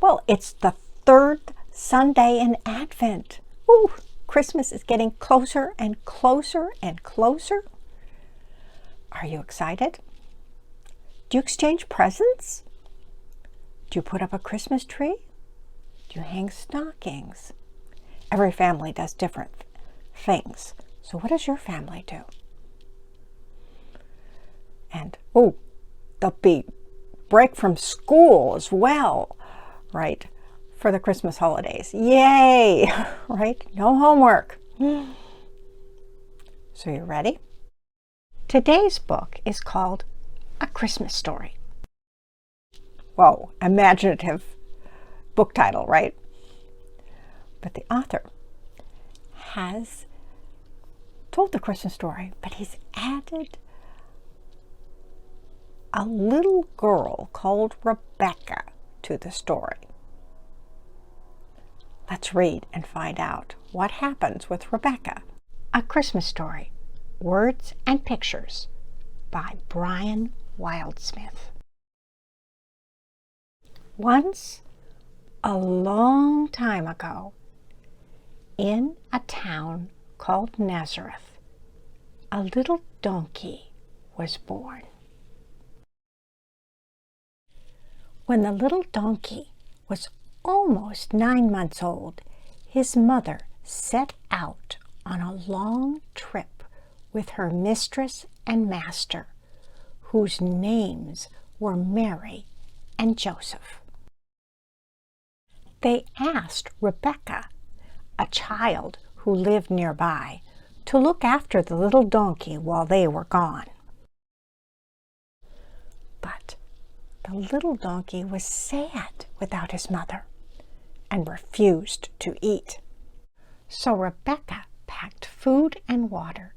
Well, it's the third Sunday in Advent. Ooh, Christmas is getting closer and closer and closer. Are you excited? Do you exchange presents? Do you put up a Christmas tree? Do you hang stockings? Every family does different things. So what does your family do? And, there'll be break from school as well, right, for the Christmas holidays. Yay, right? No homework. So you ready? Today's book is called A Christmas Story. Whoa, imaginative book title, right? But the author has told the Christmas story, but he's added a little girl called Rebecca to the story. Let's read and find out what happens with Rebecca. A Christmas Story, Words and Pictures by Brian Wildsmith. Once, a long time ago, in a town called Nazareth, a little donkey was born. When the little donkey was almost 9 months old, his mother set out on a long trip with her mistress and master, whose names were Mary and Joseph. They asked Rebecca, a child who lived nearby, to look after the little donkey while they were gone. But the little donkey was sad without his mother and refused to eat. So Rebecca packed food and water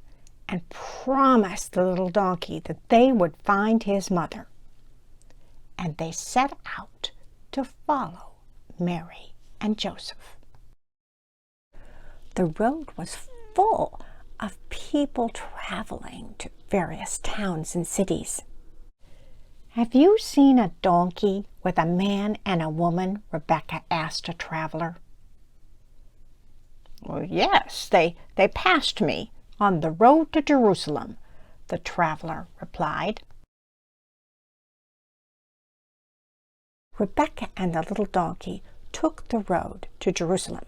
and promised the little donkey that they would find his mother. And they set out to follow Mary and Joseph. The road was full of people traveling to various towns and cities. Have you seen a donkey with a man and a woman? Rebecca asked a traveler. Well, yes, they passed me on the road to Jerusalem, the traveler replied. Rebecca and the little donkey took the road to Jerusalem.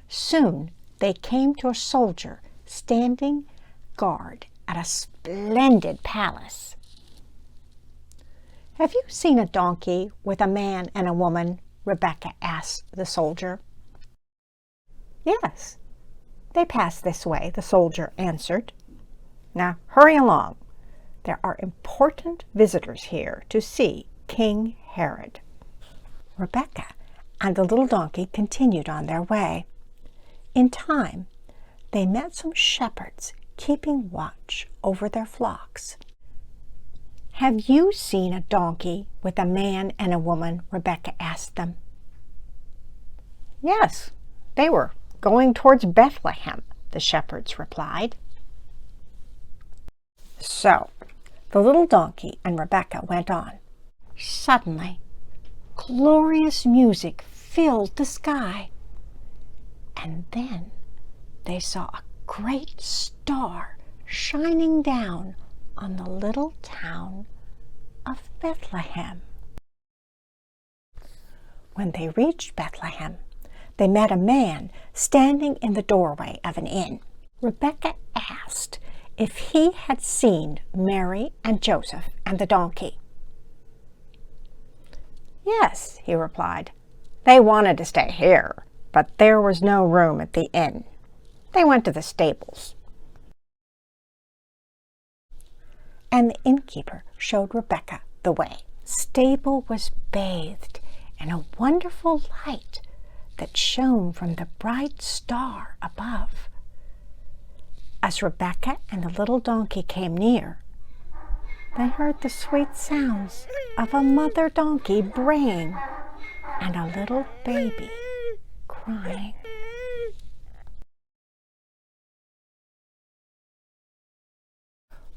Soon they came to a soldier standing guard at a splendid palace. Have you seen a donkey with a man and a woman? Rebecca asked the soldier. Yes, they pass this way, the soldier answered. Now hurry along. There are important visitors here to see King Herod. Rebecca and the little donkey continued on their way. In time, they met some shepherds keeping watch over their flocks. Have you seen a donkey with a man and a woman? Rebecca asked them. Yes, they were going towards Bethlehem, the shepherds replied. So, the little donkey and Rebecca went on. Suddenly, glorious music filled the sky. And then they saw a great star shining down on the little town of Bethlehem. When they reached Bethlehem, they met a man standing in the doorway of an inn. Rebecca asked if he had seen Mary and Joseph and the donkey. Yes, he replied. They wanted to stay here, but there was no room at the inn. They went to the stables. And the innkeeper showed Rebecca the way. The stable was bathed in a wonderful light that shone from the bright star above. As Rebecca and the little donkey came near, they heard the sweet sounds of a mother donkey braying and a little baby crying.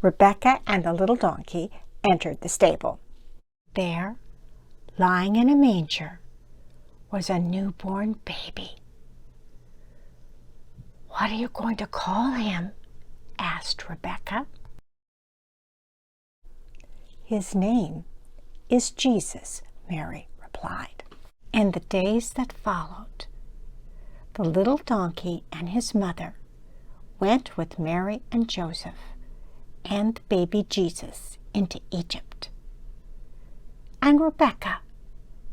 Rebecca and the little donkey entered the stable. There, lying in a manger, was a newborn baby. "What are you going to call him?" asked Rebecca. "His name is Jesus," Mary replied. In the days that followed, the little donkey and his mother went with Mary and Joseph and the baby Jesus into Egypt. And Rebecca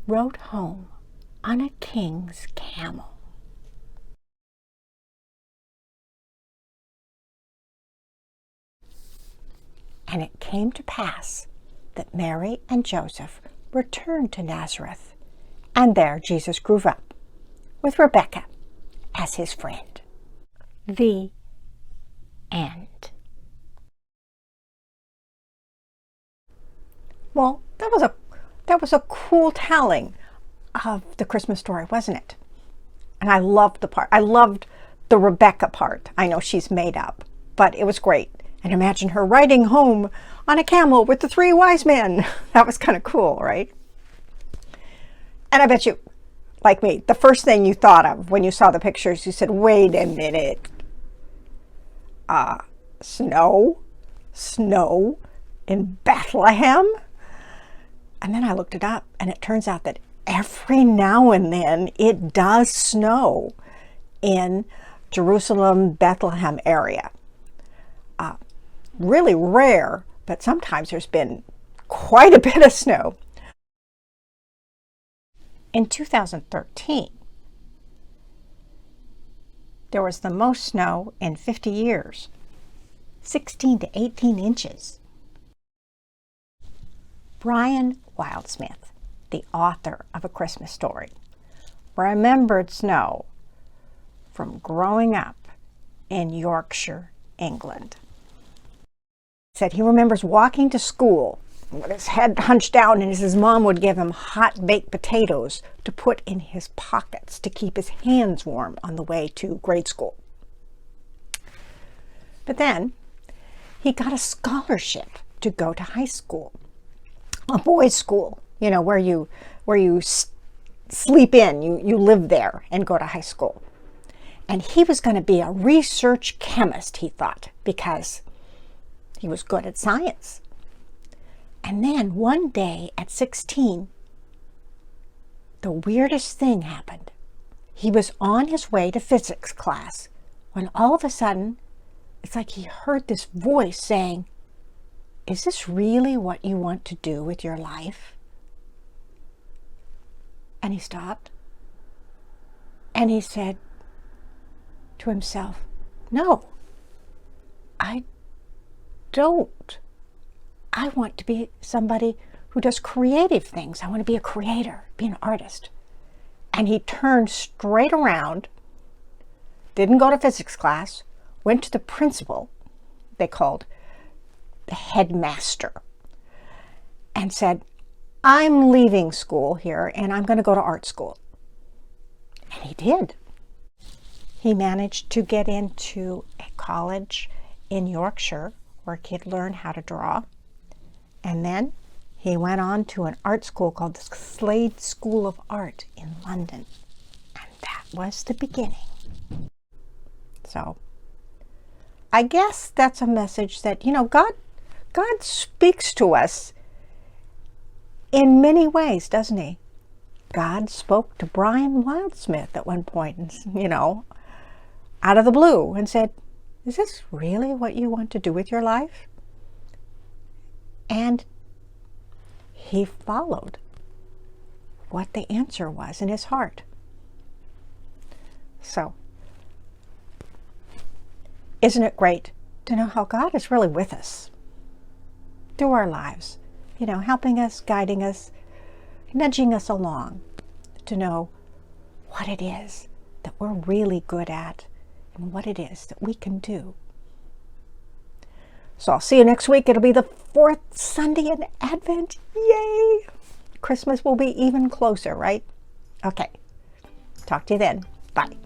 rode home on a king's camel. And it came to pass that Mary and Joseph returned to Nazareth, and there Jesus grew up, with Rebecca as his friend. The end. Well, that was a cool telling of the Christmas story, wasn't it? And I loved the part. I loved the Rebecca part. I know she's made up, but it was great. And imagine her riding home on a camel with the 3 wise men. That was kind of cool, right? And I bet you, like me, the first thing you thought of when you saw the pictures, you said, wait a minute. Snow in Bethlehem? And then I looked it up, and it turns out that every now and then it does snow in Jerusalem, Bethlehem area. Really rare, but sometimes there's been quite a bit of snow. In 2013, there was the most snow in 50 years, 16 to 18 inches. Brian Wildsmith, the author of A Christmas Story, remembered snow from growing up in Yorkshire, England. He said he remembers walking to school with his head hunched down, and his mom would give him hot baked potatoes to put in his pockets to keep his hands warm on the way to grade school. But then he got a scholarship to go to high school, a boys' school, where you sleep in, you live there and go to high school. And he was going to be a research chemist, he thought, because he was good at science. And then one day at 16, the weirdest thing happened. He was on his way to physics class when all of a sudden, it's like he heard this voice saying, "Is this really what you want to do with your life?" And he stopped and he said to himself, "No, I don't. I want to be somebody who does creative things. I want to be a creator, be an artist." And he turned straight around, didn't go to physics class, went to the principal, they called the headmaster, and said, "I'm leaving school here and I'm going to go to art school." And he did. He managed to get into a college in Yorkshire where he could learn how to draw. And then he went on to an art school called the Slade School of Art in London. And that was the beginning. So I guess that's a message that, God speaks to us in many ways, doesn't he? God spoke to Brian Wildsmith at one point, out of the blue, and said, "Is this really what you want to do with your life?" And he followed what the answer was in his heart. So, isn't it great to know how God is really with us through our lives, helping us, guiding us, nudging us along to know what it is that we're really good at and what it is that we can do. So I'll see you next week. It'll be the 4th Sunday in Advent. Yay! Christmas will be even closer, right? Okay. Talk to you then. Bye.